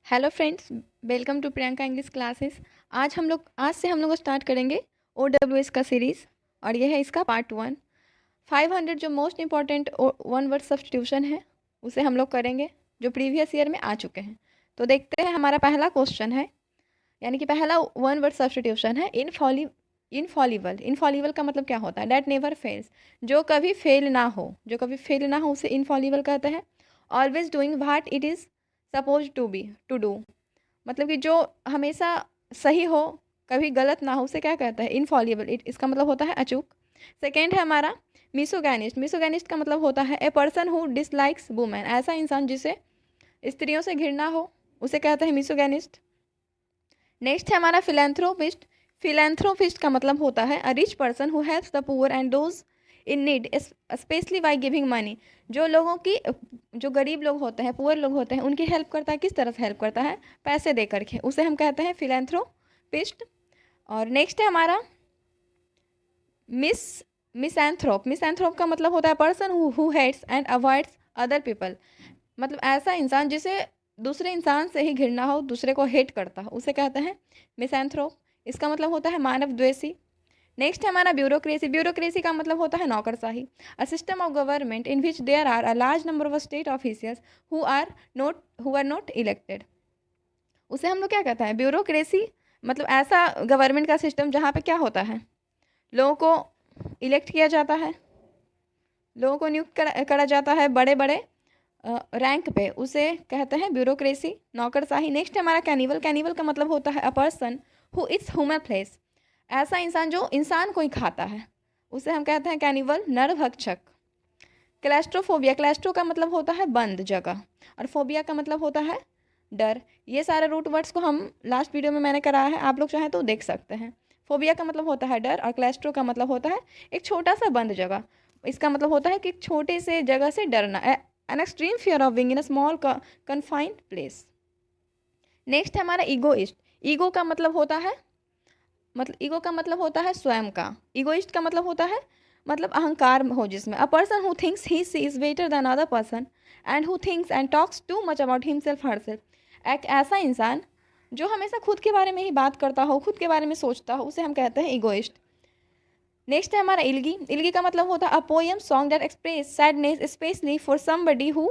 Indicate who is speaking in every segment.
Speaker 1: Hello friends, welcome to Priyanka English classes. आज से हम लोग स्टार्ट करेंगे OWS का सीरीज़ और ये है इसका पार्ट 1। 500 जो most important one word substitution है उसे हम लोग करेंगे जो प्रीवियस ईयर में आ चुके हैं। तो देखते हैं, हमारा पहला क्वेश्चन है, यानी कि पहला वन वर्ड सब्स्टिट्यूशन है इनफॉलीबल। इनफॉलीबल का मतलब क्या होता है? डैट नेवर फेल्स, जो कभी फेल ना हो, जो कभी फेल ना हो उसे इनफॉलीबल कहते हैं। Always doing what it is suppose to do, मतलब कि जो हमेशा सही हो, कभी गलत ना हो, उसे क्या कहता है? इनफॉलिबल। इसका मतलब होता है अचूक। सेकेंड है हमारा मिसोगैनिस्ट। मिसोगैनिस्ट का मतलब होता है a person who dislikes women, ऐसा इंसान जिसे स्त्रियों से घृणा हो उसे कहते हैं मिसोगैनिस्ट। नेक्स्ट है हमारा फिलेंथ्रोपिस्ट। फिलेंथ्रोपिस्ट का मतलब होता है a rich person who helps the poor and those in need, specially by giving money. जो लोगों की, जो गरीब लोग होते हैं, पुअर लोग होते हैं, उनकी हेल्प करता है। किस तरह से हेल्प करता है? पैसे दे करके, उसे हम कहते हैं फिलेंथ्रोपिस्ट। और नेक्स्ट है हमारा मिस मिसैंथ्रोप। मिसैंथ्रोप का मतलब होता है person who hates and avoids other people, मतलब ऐसा इंसान जिसे दूसरे इंसान से ही घृणा हो, दूसरे को हेट करता हो, उसे कहते हैं मिसैंथ्रोप। इसका मतलब होता है मानव द्वेषी। नेक्स्ट है हमारा ब्यूरोक्रेसी। ब्यूरोक्रेसी का मतलब होता है नौकरशाही। A system of government in which there are a large number of state officials who are not elected, उसे हम लोग क्या कहते हैं? ब्यूरोक्रेसी। मतलब ऐसा गवर्नमेंट का सिस्टम जहाँ पे क्या होता है, लोगों को इलेक्ट किया जाता है, लोगों को नियुक्त करा जाता है बड़े बड़े रैंक पे, उसे कहते हैं ब्यूरोक्रेसी, नौकरशाही। नेक्स्ट है हमारा कैनिवल। कैनिवल का मतलब होता है a person who eats human flesh, ऐसा इंसान जो इंसान को ही खाता है, उसे हम कहते हैं कैनिवल, नरभक्षक। क्लैस्ट्रोफोबिया। क्लैस्ट्रो का मतलब होता है बंद जगह, और फोबिया का मतलब होता है डर। ये सारे रूट वर्ड्स को हम लास्ट वीडियो में मैंने कराया है, आप लोग चाहें तो देख सकते हैं। फोबिया का मतलब होता है डर, और क्लैस्ट्रो का मतलब होता है एक छोटा सा बंद जगह। इसका मतलब होता है कि एक छोटे से जगह से डरना, an extreme fear of being in a small confined place. Next है हमारा ईगोइस्ट। ईगो का मतलब होता है, मतलब ईगो का मतलब होता है स्वयं का। ईगोइस्ट का मतलब होता है, मतलब अहंकार हो जिसमें। A person who thinks he she is better than other person and who thinks and talks too much about himself herself. एक ऐसा इंसान जो हमेशा खुद के बारे में ही बात करता हो, खुद के बारे में सोचता हो, उसे हम कहते हैं ईगोइस्ट। नेक्स्ट है हमारा इल्गी। इल्गी का मतलब होता है a poem song that express sadness specially for somebody who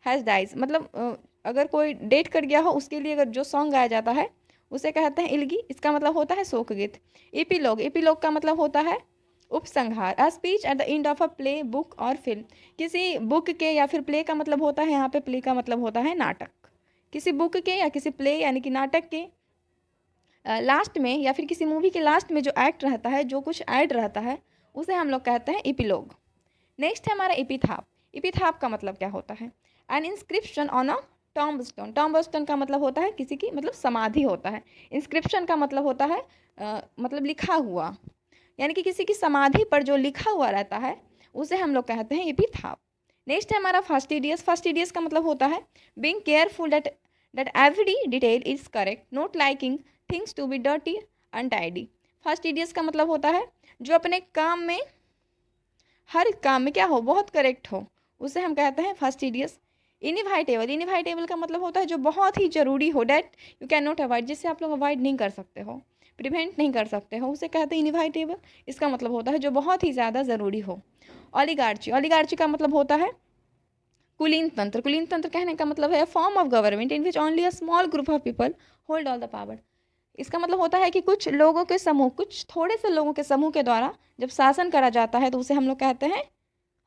Speaker 1: has dies, मतलब अगर कोई डेट कर गया हो उसके लिए अगर जो सॉन्ग गाया जाता है उसे कहते हैं इल्गी। इसका मतलब होता है शोक गीत। एपीलॉग। एपीलॉग का मतलब होता है उपसंहार। A speech at the end of a play, book और फिल्म। किसी बुक के या फिर प्ले का मतलब होता है, यहाँ पे प्ले का मतलब होता है नाटक। किसी बुक के या किसी प्ले यानी कि नाटक के लास्ट में, या फिर किसी मूवी के लास्ट में जो एक्ट रहता है, जो कुछ ऐड रहता है, उसे हम लोग कहते हैं इपीलॉग। नेक्स्ट है हमारा इपिथाप। इपिथाप का मतलब क्या होता है? An inscription on a tombstone. Tombstone का मतलब होता है किसी की, मतलब समाधि होता है। इंस्क्रिप्शन का मतलब होता है मतलब लिखा हुआ, यानी कि किसी की समाधि पर जो लिखा हुआ रहता है उसे हम लोग कहते हैं इपिथाप। नेक्स्ट है हमारा फास्टिडियस। फास्टिडियस का मतलब होता है being careful that every detail is correct, not liking things to be dirty untidy. Fastidious का मतलब होता है जो अपने काम में, हर काम में क्या हो, बहुत करेक्ट हो, उसे हम कहते हैं फास्टिडियस। इनइवाइटेबल। इनइवाइटेबल का मतलब होता है जो बहुत ही जरूरी हो, that you can not avoid, जिससे आप लोग अवॉइड नहीं कर सकते हो, प्रिवेंट नहीं कर सकते हो, उसे कहते हैं इनइवाइटेबल। इसका मतलब होता है जो बहुत ही ज़्यादा ज़रूरी हो। ओलिगार्ची। ओलिगार्ची का मतलब होता है कुलीन तंत्र। कुलीन तंत्र कहने का मतलब है form of government in which only a small group of people hold all the power. इसका मतलब होता है कि कुछ लोगों के समूह, कुछ थोड़े से लोगों के समूह के द्वारा जब शासन करा जाता है तो उसे हम लोग कहते हैं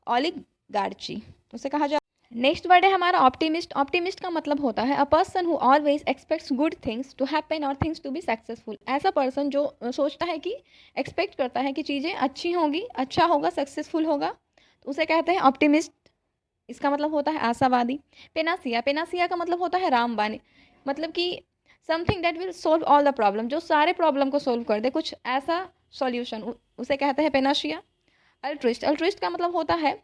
Speaker 1: ओलिगार्ची, उसे कहा जाता है। नेक्स्ट वर्ड है हमारा ऑप्टिमिस्ट। ऑप्टिमिस्ट का मतलब होता है a person who always expects good things to happen और थिंग्स टू बी सक्सेसफुल। ऐसा पर्सन जो सोचता है कि, एक्सपेक्ट करता है कि चीज़ें अच्छी होंगी, अच्छा होगा, सक्सेसफुल होगा, तो उसे कहते हैं ऑप्टिमिस्ट। इसका मतलब होता है आशावादी। पेनासिया। पेनासिया का मतलब होता है रामबाण, मतलब कि something that will solve all the problem, जो सारे प्रॉब्लम को सोल्व कर दे, कुछ ऐसा सॉल्यूशन, उसे कहते हैं पेनाशिया। अल्ट्रिस्ट। अल्ट्रिस्ट का मतलब होता है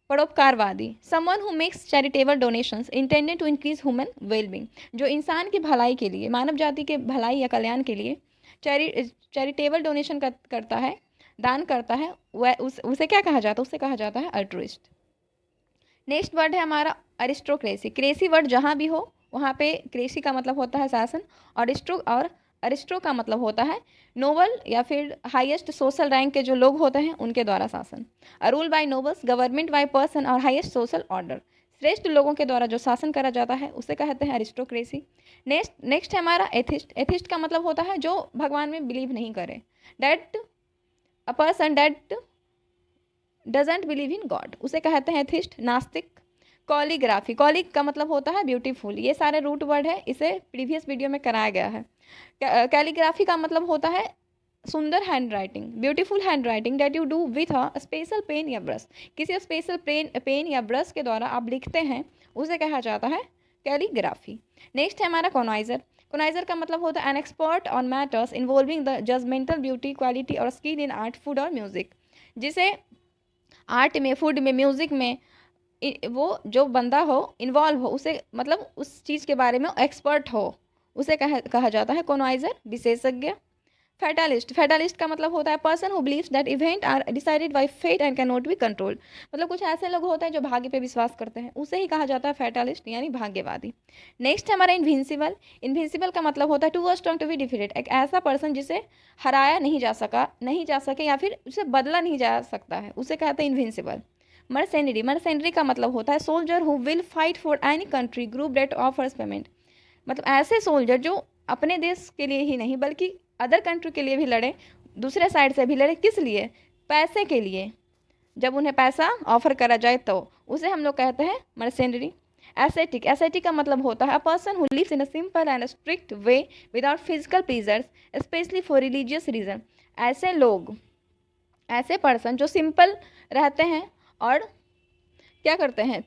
Speaker 1: परोपकारवादी। Someone who makes charitable donations intended to increase human wellbeing, जो इंसान की भलाई के लिए, मानव जाति के भलाई या कल्याण के लिए चैरिटेबल डोनेशन करता है, दान करता है, वह उसे क्या कहा जाता है? उसे कहा जाता है अल्ट्रुइस्ट। नेक्स्ट वर्ड है हमारा अरिस्टोक्रेसी। क्रेसी वर्ड जहाँ भी हो वहाँ पे क्रेसी का मतलब होता है शासन, और अरिस्टो का मतलब होता है नोबल या फिर हाईएस्ट सोशल रैंक के जो लोग होते हैं उनके द्वारा शासन। Rule by nobles, government by person और हाईएस्ट सोशल ऑर्डर, श्रेष्ठ लोगों के द्वारा जो शासन करा जाता है उसे कहते हैं अरिस्टोक्रेसी। नेक्स्ट है हमारा एथिस्ट। एथिस्ट का मतलब होता है जो भगवान में बिलीव नहीं करे, that a person that doesn't believe in God, उसे कहते हैं एथिस्ट, नास्तिक। कॉलीग्राफी, कॉलिग का मतलब होता है ब्यूटीफुल, ये सारे रूट वर्ड है, इसे प्रीवियस वीडियो में कराया गया है। कैलीग्राफी का मतलब होता है सुंदर hand writing, beautiful hand writing that you do with a special pen या ब्रश, किसी स्पेशल पेन या ब्रश के द्वारा आप लिखते हैं उसे कहा जाता है कैलीग्राफी। नेक्स्ट है हमारा कॉनाइजर। कॉनाइजर का मतलब होता है an expert on matters involving the judgemental beauty quality और स्किल इन आर्ट, फूड और म्यूजिक, जिसे आर्ट में, फूड में, म्यूजिक में वो जो बंदा हो, इन्वॉल्व हो, उसे मतलब उस चीज़ के बारे में एक्सपर्ट हो, उसे कहा जाता है कॉनाइजर, विशेषज्ञ। फैटालिस्ट, फैटालिस्ट का मतलब होता है person who believes that event are decided by fate and can not be controlled, मतलब कुछ ऐसे लोग होते हैं जो भाग्य पे विश्वास करते हैं, उसे ही कहा जाता है फैटालिस्ट यानी भाग्यवादी। नेक्स्ट है हमारा इनविंसिबल। इनविंसिबल का मतलब होता है too strong to be defeated, एक ऐसा पर्सन जिसे हराया नहीं जा सके या फिर उसे बदला नहीं जा सकता है, उसे कहते हैं इनविंसिबल। मर्सेनरी, मर्सेनरी का मतलब होता है soldier who will fight for any country group that offers payment, मतलब ऐसे सोल्जर जो अपने देश के लिए ही नहीं बल्कि अदर कंट्री के लिए भी लड़े, दूसरे साइड से भी लड़े, किस लिए? पैसे के लिए, जब उन्हें पैसा ऑफर करा जाए तो उसे हम लोग कहते हैं मर्सेनरी। एसेटिक, एसेटिक का मतलब होता है a person who lives in a simple and strict way without physical pleasures specially for religious reason, ऐसे लोग, ऐसे पर्सन जो सिंपल रहते हैं और क्या करते हैं,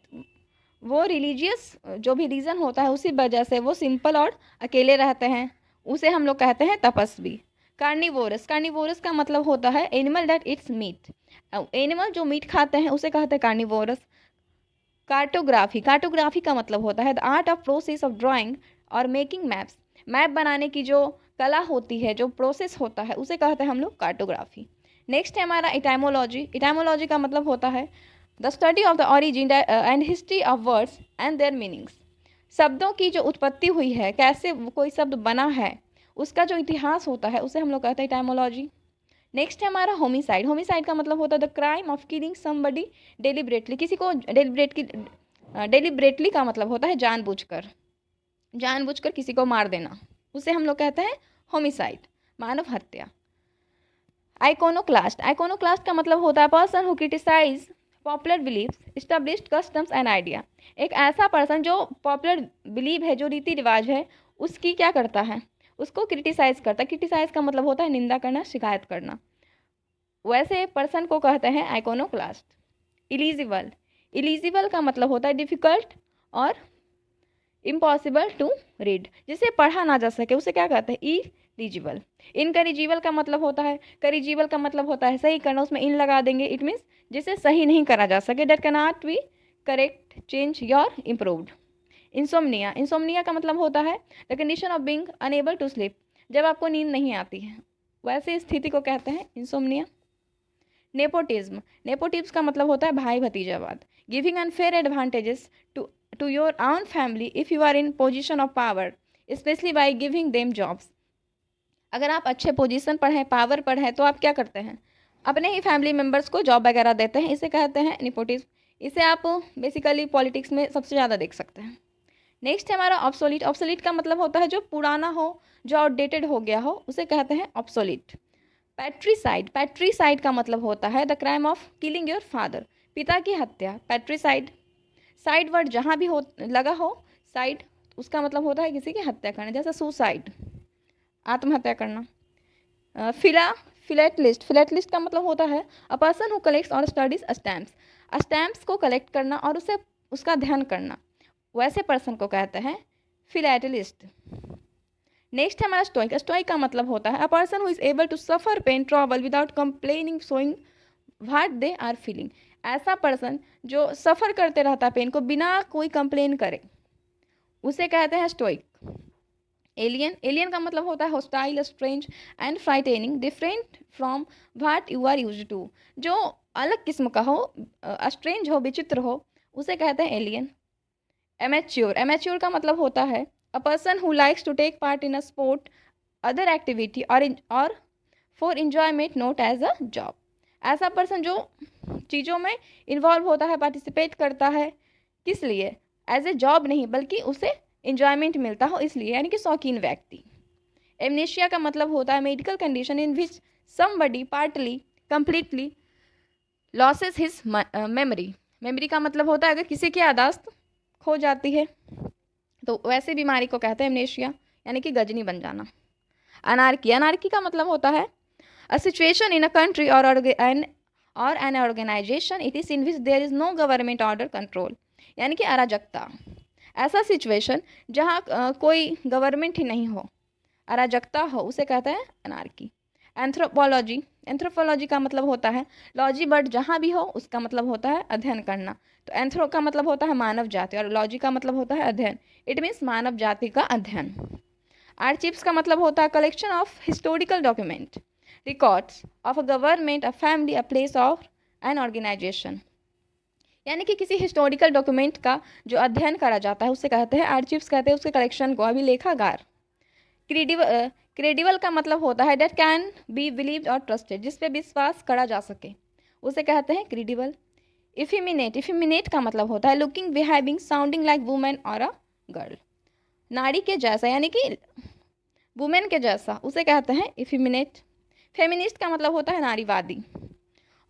Speaker 1: वो रिलीजियस जो भी रीज़न होता है उसी वजह से वो सिंपल और अकेले रहते हैं, उसे हम लोग कहते हैं तपस्वी। कार्निवोरस, कार्निवोरस का मतलब होता है animal that eats meat, animal जो मीट खाते हैं उसे कहते हैं कार्निवोरस। कार्टोग्राफी, कार्टोग्राफी का मतलब होता है the art of process of drawing और मेकिंग मैप्स, मैप बनाने की जो कला होती है, जो प्रोसेस होता है उसे कहते हैं हम लोग कार्टोग्राफी। नेक्स्ट है हमारा इटाइमोलॉजी। इटाइमोलॉजी का मतलब होता है the study of the origin and history of words and there meanings, शब्दों की जो उत्पत्ति हुई है, कैसे कोई शब्द बना है, उसका जो इतिहास होता है उसे हम लोग कहते हैं इटाइमोलॉजी। नेक्स्ट है हमारा होमिसाइड। होमिसाइड का मतलब होता है the crime of killing somebody deliberately, किसी को डेलिबरेटली का मतलब होता है जानबूझकर, जानबूझकर किसी को मार देना, उसे हम लोग कहते हैं होमिसाइड, मानव हत्या। आइकोनोक्लास्ट, आइकोनोक्लास्ट का मतलब होता है person who criticize popular believes established customs and idea, एक ऐसा पर्सन जो पॉपुलर बिलीव है, जो रीति रिवाज है उसकी क्या करता है, उसको क्रिटिसाइज करता है। क्रिटिसाइज का मतलब होता है निंदा करना, शिकायत करना, वैसे पर्सन को कहते हैं आइकोनोक्लास्ट। इलिजिबल, इलिजिबल का मतलब होता है डिफिकल्ट और इम्पॉसिबल टू रीड, जिसे पढ़ा ना जा सके उसे क्या कहते हैं इलिजिबल। इनकरिजिबल का मतलब होता है, करिजिबल का मतलब होता है सही करना, उसमें इन लगा देंगे, इट मीन्स जिसे सही नहीं करा जा सके, that can not be correct, change your improved. Insomnia, insomnia का मतलब होता है the condition of being unable to sleep, जब आपको नींद नहीं आती है वैसे स्थिति को कहते हैं इंसोम्निया। नेपोटिज्म, नेपोटिज्म का मतलब होता है भाई भतीजावाद, giving unfair advantages to your own family if you are in position of power specially by giving them jobs, अगर आप अच्छे पोजीशन पर हैं, पावर पर हैं, तो आप क्या करते हैं, अपने ही फैमिली मेम्बर्स को जॉब वगैरह देते हैं, इसे कहते हैं नेपोटिज्म। इसे आप बेसिकली पॉलिटिक्स में सबसे ज़्यादा देख सकते हैं। नेक्स्ट है हमारा ऑब्सोलीट। ऑब्सोलीट का मतलब होता है जो पुराना हो, जो आउटडेटेड हो गया हो, उसे कहते हैं ऑब्सोलीट। पैट्रीसाइड, पैट्रीसाइड का मतलब होता है the crime of killing your father, पिता की हत्या, पैट्रीसाइड। साइड वर्ड जहाँ भी हो लगा हो साइड, उसका मतलब होता है किसी की हत्या करना, जैसे सुसाइड, आत्महत्या करना। फिलेटलिस्ट, फिलेटलिस्ट का मतलब होता है अ पर्सन हु कलेक्ट्स और स्टडीज स्टैम्प्स, स्टैम्प्स को कलेक्ट करना और उसे उसका ध्यान करना, वैसे पर्सन को कहते हैं फिलेटलिस्ट। नेक्स्ट है हमारा स्टोइक। स्टोइक का मतलब होता है a person who is able to suffer pain trouble without complaining showing what they are feeling, ऐसा पर्सन जो सफ़र करते रहता पेन को बिना कोई कंप्लेन करे, उसे कहते हैं स्टोइक। एलियन, एलियन का मतलब होता है hostile, strange and frightening, different from what you are used to, जो अलग किस्म का हो, स्ट्रेंज हो, विचित्र हो, उसे कहते हैं एलियन। एमेच्योर का मतलब होता है a person who likes to take part in a sport, other activity or for enjoyment not as a job. ऐसा पर्सन जो चीज़ों में इन्वॉल्व होता है, पार्टिसिपेट करता है, किस लिए? एज ए जॉब नहीं, बल्कि उसे इंजॉयमेंट मिलता हो इसलिए, यानी कि शौकीन व्यक्ति। एमनेशिया का मतलब होता है medical condition in which somebody partly completely losses his memory. Memory का मतलब होता है अगर किसी की याददाश्त खो जाती है तो वैसे बीमारी को कहते हैं एमनेशिया, यानी कि गजनी बन जाना। अनार्की का मतलब होता है a situation in a country or an organization it is in which there is no government order control, यानी कि अराजकता। ऐसा सिचुएशन जहाँ कोई गवर्नमेंट ही नहीं हो, अराजकता हो, उसे कहते हैं अनार्की। एंथ्रोपोलॉजी का मतलब होता है लॉजी, बट जहाँ भी हो उसका मतलब होता है अध्ययन करना। तो एंथ्रो का मतलब होता है मानव जाति और लॉजी का मतलब होता है अध्ययन। इट मीन्स मानव जाति का अध्ययन। आर्चीव्स का मतलब होता है collection of historical document, records of a government, a family, a place of an organization, यानी कि किसी हिस्टोरिकल डॉक्यूमेंट का जो अध्ययन करा जाता है उसे कहते हैं आर्चीव्स, कहते हैं उसके कलेक्शन को, अभिलेखागार। क्रेडिबल का मतलब होता है डेट कैन बी बिलीव्ड और ट्रस्टेड, जिस पे विश्वास करा जा सके, उसे कहते हैं क्रेडिबल। इफिमिनेट का मतलब होता है looking, behaving, sounding like women और अ गर्ल, नारी के जैसा, यानी कि वुमेन के जैसा, उसे कहते हैं इफिमिनेट। फेमिनिस्ट का मतलब होता है नारीवादी।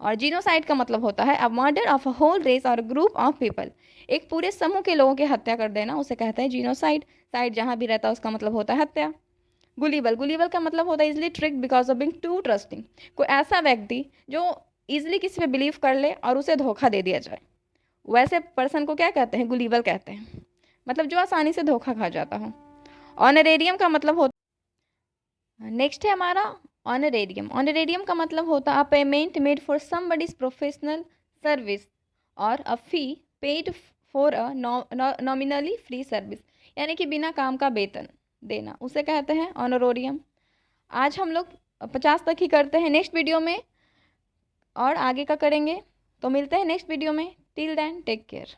Speaker 1: और जीनोसाइड का मतलब होता है a murder of a whole race और ग्रुप ऑफ पीपल, एक पूरे समूह के लोगों की हत्या कर देना, उसे कहते हैं जीनोसाइड। साइड जहाँ भी रहता है उसका मतलब होता है हत्या। गुलीबल का मतलब होता है easily tricked because of being too trusting, कोई ऐसा व्यक्ति जो इजिली किसी पे बिलीव कर ले और उसे धोखा दे दिया जाए, वैसे पर्सन को क्या कहते हैं? गुलीबल कहते हैं, मतलब जो आसानी से धोखा खा जाता हो। ऑनरेरियम का मतलब होता, नेक्स्ट है हमारा ऑनरेरियम। ऑनरेरियम का मतलब होता है payment made for somebody's professional service or a fee paid for a nominally free service, यानी कि बिना काम का वेतन देना, उसे कहते हैं ऑनरोरियम। आज हम लोग 50 तक ही करते हैं, नेक्स्ट वीडियो में और आगे का करेंगे। तो मिलते हैं नेक्स्ट वीडियो में, टिल देन टेक केयर।